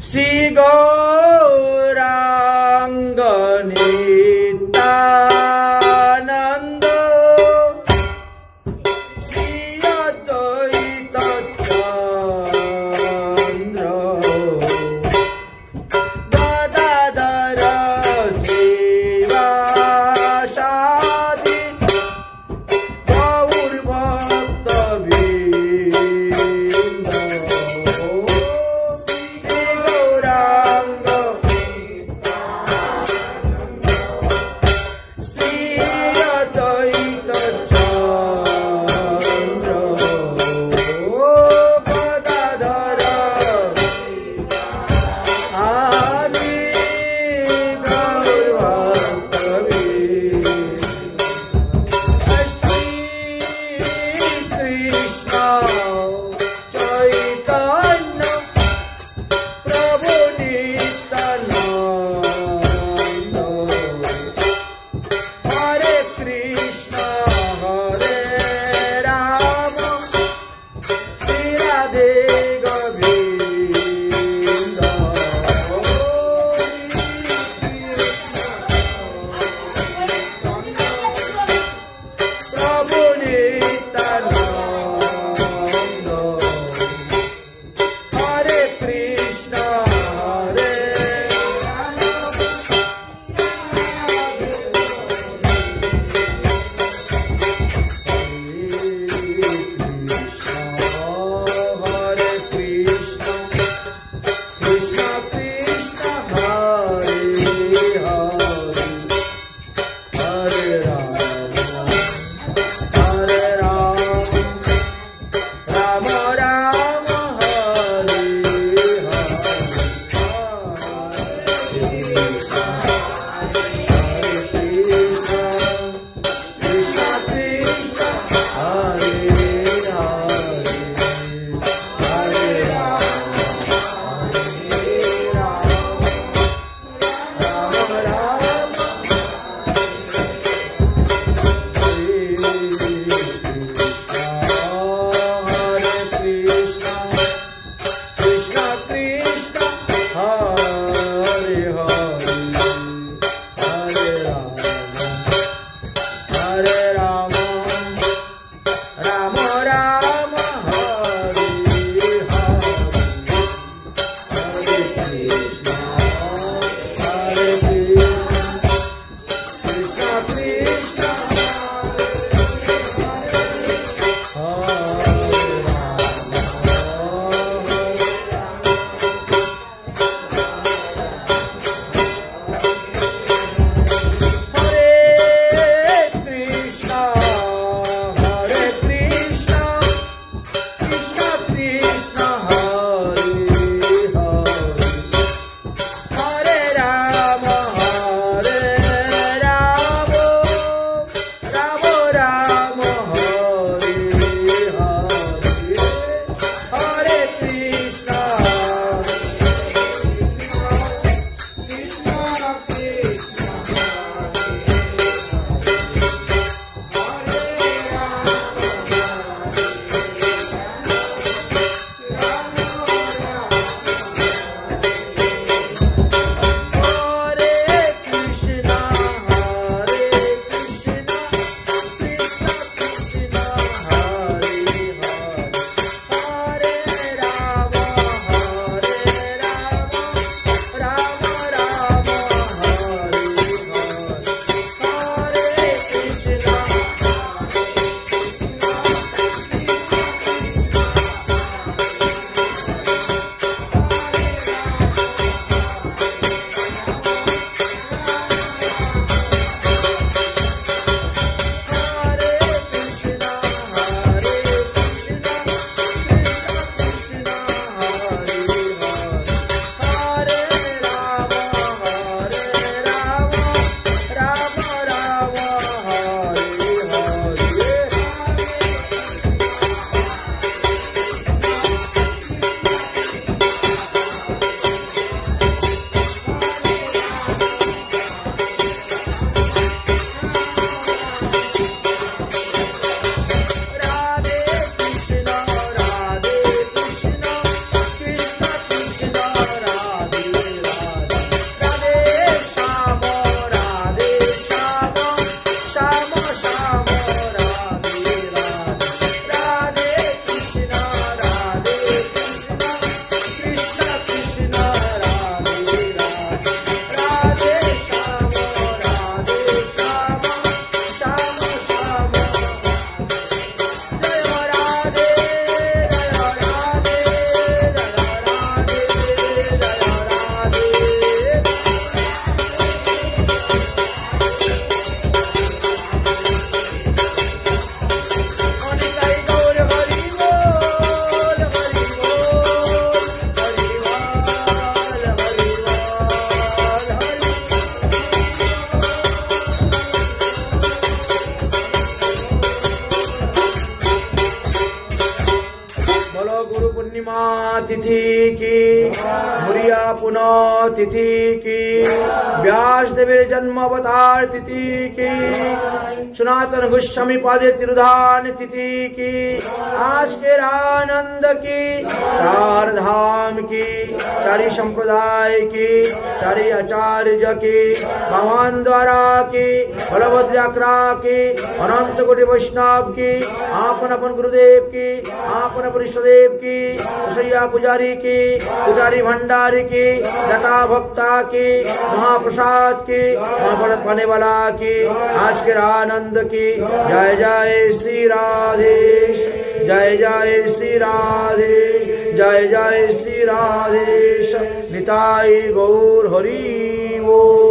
Sri Gauranga Nityananda Sri Advaita Chandra Gadadhara Sivasadi Gaur Bhakta Vrinda Sri Gauranga Sri Advaita Chandra Gadadhara Adi Gaur Bhakta Krishna Chaitanya Prabhu Nityananda Hare Krishna Hare Rama Sri Radhe Govinda Prabhu Nityananda Hare Krishna Hare Hare Krishna Krishna Krishna Hare Hare Hare Rama Hare Rama Rama Rama Hare Hare Krishna Krishna Krishna Hare Hare Hare Rama Rama Rama Krishna Krishna Hare Hare Hare Rama Rama Rama Hare Hare Hare Krishna Krishna Krishna Hare पुण्यतिथि की, व्यास देवी जन्म अवतार तिथि की, सनातन गोस्वामी पादे तिरुधान तिथि की, आज के आनंद की, चार धाम की, चारि संप्रदाय की, चारि आचार्य की, भगवान द्वारा की, बलभद्राक्रा की, अनंत कोटि वैष्णव की, आपन अपन गुरुदेव की, आपन अपन इष्टदेव की, सैया पुजारी की, पुजारी भंडारी की, दाता भक्ता की, महाप्रसाद की, महाव्रत पाने वाला की, आज के आनंद की। जय जय श्री राधेश, जय जय श्री राधे, जय जय श्री राधेश। निताई गौर हरि बोल।